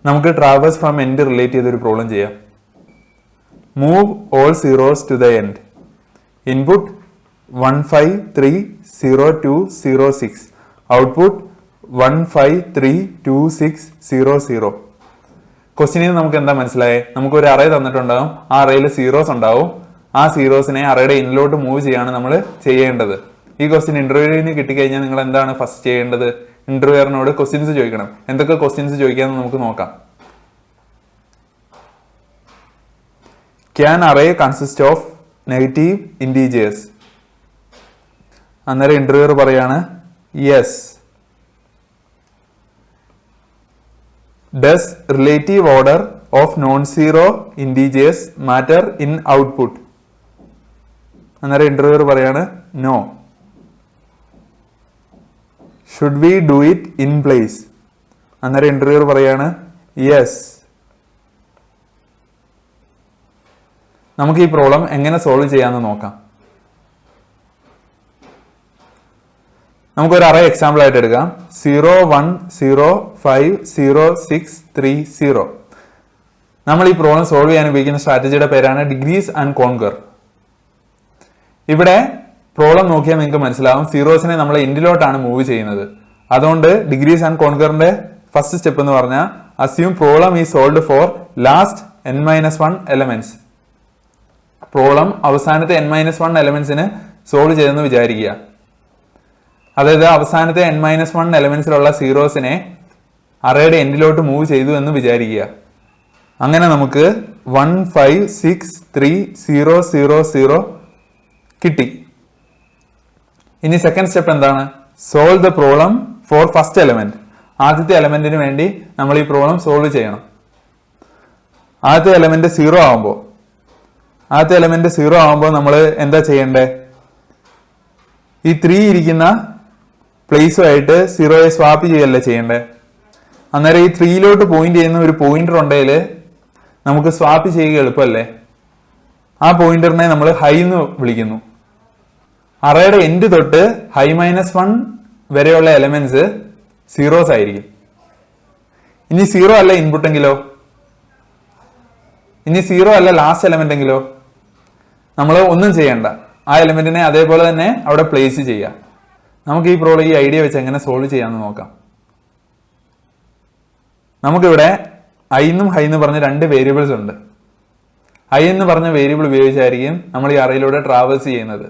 നമുക്ക് traverse from end relate ചെയ്തൊരു problem ചെയ്യാം. Move all zeros to the end. Input 15302006. Output 15326000. ക്വസ്റ്റ്യനിൽ നമുക്ക് എന്താ മനസ്സിലായേ? നമുക്ക് ഒരു അറേ തന്നിട്ടുണ്ടാവും, ആ അറേയിൽ സീറോസ് ഉണ്ടാവും. ആ സീറോസിനെ അറേയുടെ ഇന്നിലോട്ട് മൂവ് ചെയ്യാണ് നമ്മൾ ചെയ്യേണ്ടത്. ഈ ക്വസ്റ്റ്യൻ ഇന്റർവ്യൂവിന് കിട്ടിക്കഴിഞ്ഞാൽ നിങ്ങൾ എന്താണ് ഫസ്റ്റ് ചെയ്യേണ്ടത്? ഇന്റർവ്യൂറിനോട് ക്വസ്റ്റ്യൻസ് ചോദിക്കണം. എന്തൊക്കെ ക്വസ്റ്റ്യൻസ് ചോദിക്കാമെന്ന് നമുക്ക് നോക്കാം. Can array consist of negative integers? അന്നേരം ഇന്റർവ്യൂർ പറയാണ് yes. Does relative order of non-zero integers matter in output? അന്നേരം ഇന്റർവ്യൂർ പറയാണ് no. Should we do it in place? അന്നേരം ഇന്റർവ്യൂർ പറയാണ് യെസ്. നമുക്ക് ഈ പ്രോബ്ലം എങ്ങനെ സോൾവ് ചെയ്യാമെന്ന് നോക്കാം. നമുക്കൊരു അറേ എക്സാമ്പിൾ ആയിട്ട് എടുക്കാം. 01050630. നമ്മൾ ഈ പ്രോബ്ലം സോൾവ് ചെയ്യാൻ ഉപയോഗിക്കുന്ന സ്ട്രാറ്റജിയുടെ പേരാണ് ഡിഗ്രീസ് ആൻഡ് കോൺകർ. ഇവിടെ പ്രോബ്ലം നോക്കിയാൽ നിങ്ങൾക്ക് മനസ്സിലാവും സീറോസിനെ നമ്മൾ എൻഡിലോട്ടാണ് മൂവ് ചെയ്യുന്നത്. അതുകൊണ്ട് ഡിഗ്രീസ് ആൻഡ് കോൺകറിന്റെ ഫസ്റ്റ് സ്റ്റെപ്പ് എന്ന് പറഞ്ഞാൽ assume problem is solved for last n-1 elements. Problem അവസാനത്തെ n-1 എലമെന്റ്സിന് സോൾവ് ചെയ്തെന്ന് വിചാരിക്കുക. അതായത് അവസാനത്തെ n-1 എലമെന്റ്സിലുള്ള സീറോസിനെ അറേയുടെ എൻഡിലോട്ട് മൂവ് ചെയ്തു എന്ന് വിചാരിക്കുക. അങ്ങനെ നമുക്ക് 156300 കിട്ടി. ഇനി സെക്കൻഡ് സ്റ്റെപ്പ് എന്താണ്? Solve the problem for first element. ആദ്യത്തെ എലമെന്റിന് വേണ്ടി നമ്മൾ ഈ പ്രോബ്ലം സോൾവ് ചെയ്യണം. ആദ്യത്തെ എലമെന്റ് സീറോ ആവുമ്പോൾ നമ്മൾ എന്താ ചെയ്യണ്ടേ? ഈ 3 ഇരിക്കുന്ന പ്ലേസുമായിട്ട് സീറോയെ സ്വാപ്പ് ചെയ്യല്ലേ ചെയ്യണ്ടേ? അന്നേരം ഈ 3 പോയിന്റ് ചെയ്യുന്ന ഒരു പോയിന്റർ ഉണ്ടെങ്കിൽ നമുക്ക് സ്വാപ്പ് ചെയ്യുക എളുപ്പമല്ലേ? ആ പോയിന്ററിനെ നമ്മൾ ഹൈ എന്ന് വിളിക്കുന്നു. അറേയുടെ എൻഡ് തൊട്ട് ഹൈ -1 വരെയുള്ള എലമെന്റ്സ് സീറോസ് ആയിരിക്കും. ഇനി സീറോ അല്ല ഇൻപുട്ട് എങ്കിലോ? ഇനി സീറോ അല്ല ലാസ്റ്റ് എലമെന്റ് എങ്കിലോ? നമ്മൾ ഒന്നും ചെയ്യണ്ട, ആ എലമെന്റിനെ അതേപോലെ തന്നെ അവിടെ പ്ലേസ് ചെയ്യാം. നമുക്ക് ഈ പ്രോബ്ലം ഈ ഐഡിയ വെച്ച് എങ്ങനെ സോൾവ് ചെയ്യാമെന്ന് നോക്കാം. നമുക്കിവിടെ ഐ എന്നും ഹൈ എന്ന് പറഞ്ഞ 2 വേരിയബിൾസ് ഉണ്ട്. ഐ എന്ന് പറഞ്ഞ വേരിയബിൾ ഉപയോഗിച്ചായിരിക്കും നമ്മൾ ഈ അറേയിലൂടെ ട്രാവേഴ്സ് ചെയ്യുന്നത്.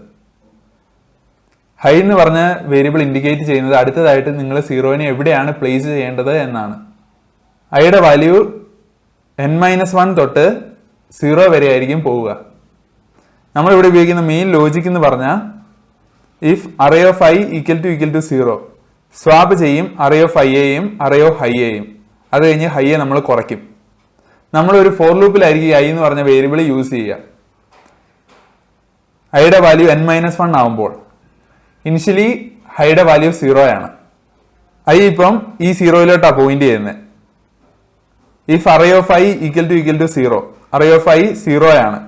ഹൈ എന്ന് പറഞ്ഞ വേരിയബിൾ ഇൻഡിക്കേറ്റ് ചെയ്യുന്നത് അടുത്തതായിട്ട് നിങ്ങൾ സീറോയിനെ എവിടെയാണ് പ്ലേസ് ചെയ്യേണ്ടത് എന്നാണ്. ഐയുടെ വാല്യൂ n-1 തൊട്ട് 0 വരെ ആയിരിക്കും പോവുക. നമ്മൾ ഇവിടെ ഉപയോഗിക്കുന്ന മെയിൻ ലോജിക് എന്ന് പറഞ്ഞാൽ if array of i equal to 0 swap ചെയ്യും അറേ ഓഫ് ഐയെയും അറേ ഓഫ് ഹൈയെയും. അത് കഴിഞ്ഞ് ഹൈയെ നമ്മൾ കുറയ്ക്കും. നമ്മൾ ഒരു ഫോർ ലൂപ്പിലായിരിക്കും ഐ എന്ന് പറഞ്ഞ വേരിയബിൾ യൂസ് ചെയ്യുക. ഐയുടെ വാല്യൂ n-1 ആവുമ്പോൾ ഇനിഷ്യലി ഹൈയുടെ വാല്യൂ 0 ആണ്. ഐ ഇപ്പം ഈ 0യിലോട്ടാണ് പോയിന്റ് ചെയ്യുന്നത്. If array of i equal to 0 array of i 0 ആണ്.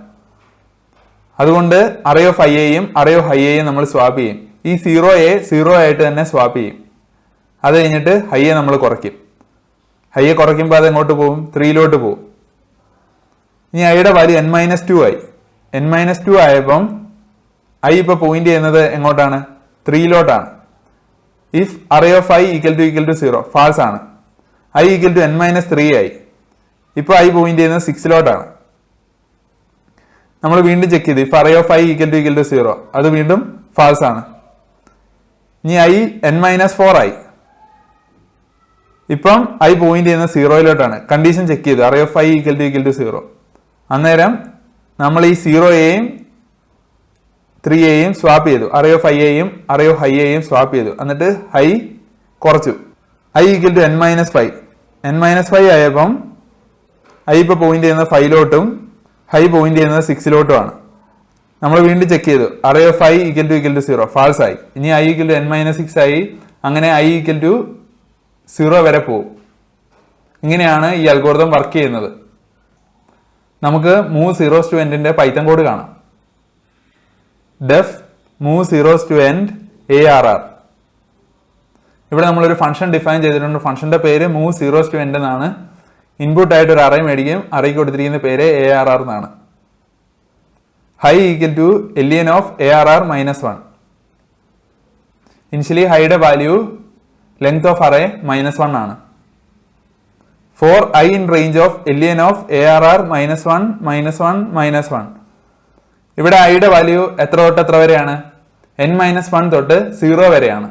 അതുകൊണ്ട് അറേ ഓഫ് ഐയെയും അറേ ഓഫ് ഹൈയെയും നമ്മൾ സ്വാപ്പ് ചെയ്യും. ഈ 0യെ 0 ആയിട്ട് തന്നെ സ്വാപ്പ് ചെയ്യും. അത് കഴിഞ്ഞിട്ട് ഹൈയെ നമ്മൾ കുറയ്ക്കും. ഹൈയെ കുറയ്ക്കുമ്പോൾ അത് എങ്ങോട്ട് പോകും? 3ലോട്ട് പോകും. ഇനി ഐയുടെ വാല്യൂ n-2 ആയി. n-2 ആയപ്പം ഐ ഇപ്പൊ പോയിന്റ് ചെയ്യുന്നത് എങ്ങോട്ടാണ്? 3ലോട്ടാണ്. If array of i equal to 0 false ആണ്. ഐ ഈക്വൽ ടു n-3 ആയി. ഇപ്പൊ ഐ പോയിന്റ് ചെയ്യുന്നത് 6ലോട്ടാണ്. നമ്മൾ വീണ്ടും ചെക്ക് ചെയ്ത് if array of i equal to 0 അത് വീണ്ടും ഫാൾസ് ആണ്. ഇനി ഐ n-4 ആയി. ഇപ്പം ഐ പോയിന്റ് ചെയ്യുന്ന 0ലോട്ടാണ്. കണ്ടീഷൻ ചെക്ക് ചെയ്തു array of i equal to 0. അന്നേരം നമ്മൾ ഈ 0യെയും 3യെയും സ്വാപ്പ് ചെയ്തു. അറേ ഓഫ് ഐയെയും അറേ ഓഫ് ഹൈയെയും സ്വാപ്പ് ചെയ്തു. എന്നിട്ട് ഹൈ കുറച്ചു. I equal to n-5. n-5 ആയപ്പം ഐ ഇപ്പൊ പോയിന്റ് ചെയ്യുന്നത് 5ലോട്ടും ഹൈ പോയിന്റ് ചെയ്യുന്നത് 6ലോട്ടുമാണ്. നമ്മൾ വീണ്ടും ചെക്ക് ചെയ്തു array of i equal to 0 false ആയി. ഇനി ഐ ഈക്വൽ ടു n-6 ആയി. അങ്ങനെ ഐ ഈക്വൽ ടു 0 വരെ പോകും. ഇങ്ങനെയാണ് ഈ അൽഗോരിതം വർക്ക് ചെയ്യുന്നത്. നമുക്ക് മൂവ് സീറോസ് ടു എൻഡിന്റെ പൈത്തൺ കോഡ് കാണാം. def move zeros to end arr. ഇവിടെ നമ്മളൊരു ഫംഗ്ഷൻ ഡിഫൈൻ ചെയ്തിട്ടുണ്ട്. ഫംഗ്ഷന്റെ പേര് മൂവ് സീറോസ് ടു എൻഡ് എന്നാണ്. ഇൻപുട്ട് ആയിട്ട് ഒരു അറേ മേടിക്കും. അറേക്ക് കൊടുത്തിരിക്കുന്ന പേര് ARR എന്നാണ്. High equal to LN of ARR minus 1. Initially ഹൈയുടെ വാല്യൂ ലെങ്ത് ഓഫ് അറേ -1 ആണ്. For I in range of LN of ARR -1 -1 -1. ഇവിടെ ഐയുടെ വാല്യൂ എത്ര തൊട്ട് എത്ര വരെയാണ്? n-1 തൊട്ട് 0 വരെയാണ്.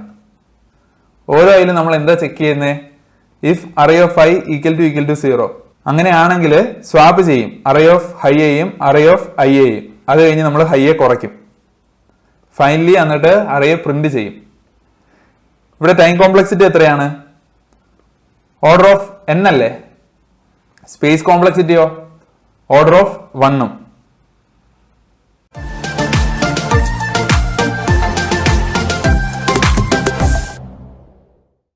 ഓരോ ഐയിലും നമ്മൾ എന്താ ചെക്ക് ചെയ്യുന്നത്? If array of I equal to 0. അങ്ങനെയാണെങ്കിൽ സ്വാപ്പ് ചെയ്യും. അറേ ഓഫ് ഹൈയെയും അറേ ഓഫ് ഐയെയും. അത് കഴിഞ്ഞ് നമ്മൾ ഹൈയെ കുറയ്ക്കും. ഫൈനലി എന്നിട്ട് അറേയെ പ്രിന്റ് ചെയ്യും. ഇവിടെ ടൈം കോംപ്ലക്സിറ്റി എത്രയാണ്? ഓർഡർ ഓഫ് n അല്ലേ? സ്പേസ് കോംപ്ലക്സിറ്റിയോ? Order of 1ഉം.